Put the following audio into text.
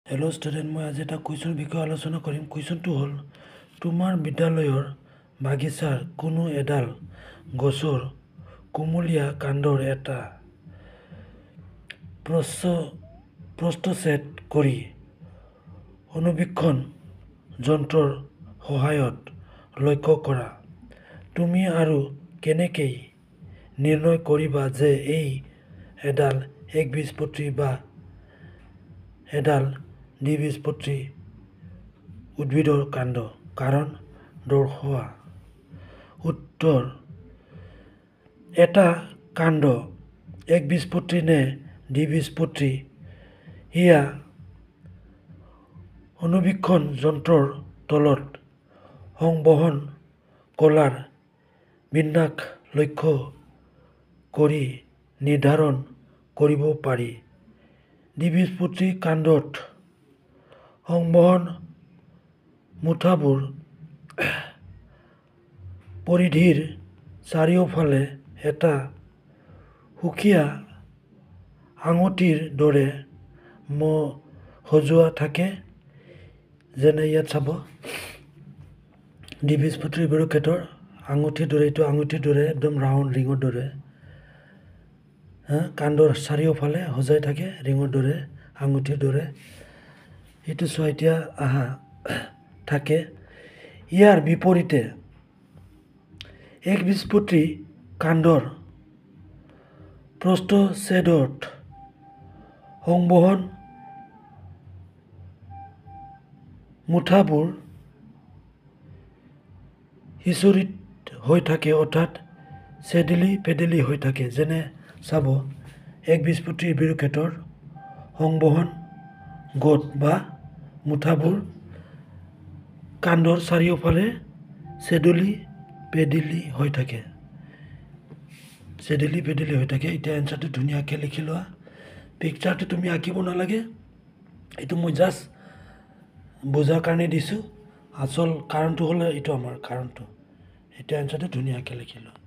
Hello' student, মই আজি এটা কুৱেশ্যনৰ বিষয়ে আলোচনা কৰিম। কুৱেশ্যনটো হ'ল, তোমাৰ বিদ্যালয়ৰ বাগিচাৰ কোনো এডাল গছৰ কুমলীয়া কাণ্ডৰ এটা প্ৰস্থচ্ছেদ কৰি অনুবীক্ষণ যন্ত্ৰৰ সহায়ত লক্ষ্য কৰা। তুমি আৰু কেনেকৈ নিৰ্ণয় কৰিবা যে এই এডাল একবীজপত্ৰী বা এডাল দ্বিবীজপত্ৰী উদ্ভিদৰ কাণ্ড? কাৰণ দৰ্শোৱা। উত্তৰ: এটা কাণ্ড একবীজপত্ৰী নে দ্বিবীজপত্ৰী সেয়া অনুবীক্ষণ যন্ত্ৰৰ তলত সংবহন কলাৰ বিন্যাস লক্ষ্য কৰি নিৰ্ধাৰণ কৰিব পাৰি। দ্বিবীজপত্ৰী কাণ্ডত সংবহন মুঠাবোৰ পৰিধিৰ চাৰিওফালে এটা সুকীয়া আঙুঠিৰ দৰে সজোৱা থাকে। যেনে ইয়াত চাব, দ্বিবীজপত্ৰীবোৰৰ ক্ষেত্ৰত আঙুঠিৰ দৰে, এইটো আঙুঠিৰ দৰে একদম ৰাউণ্ড ৰিঙৰ দৰে কাণ্ডৰ চাৰিওফালে সজাই থাকে, ৰিঙৰ দৰে, আঙুঠিৰ দৰে। এইটো চোৱা, এতিয়া থাকে। ইয়াৰ বিপৰীতে একবীজপত্ৰী কাণ্ডৰ প্ৰস্থচ্ছেদত সংবহন মুঠাবোৰ সিঁচৰিত হৈ থাকে, অৰ্থাৎ চেদেলি-পেদেলি হৈ থাকে। যেনে চাব, একবীজপত্ৰী উদ্ভিদৰ ক্ষেত্ৰত সংবহন গোট বা মুঠাবোৰ কাণ্ডৰ চাৰিওফালে চেদেলি-পেদেলি হৈ থাকে। এতিয়া এনচাৰটো ধুনীয়াকৈ লিখি লোৱা। পিকচাৰটো তুমি আঁকিব নালাগে, এইটো মই জাষ্ট বুজাৰ কাৰণে দিছোঁ। আচল কাৰণটো হ'লে এইটো আমাৰ কাৰণটো। এতিয়া এনচাৰটো ধুনীয়াকৈ লিখি লোৱা।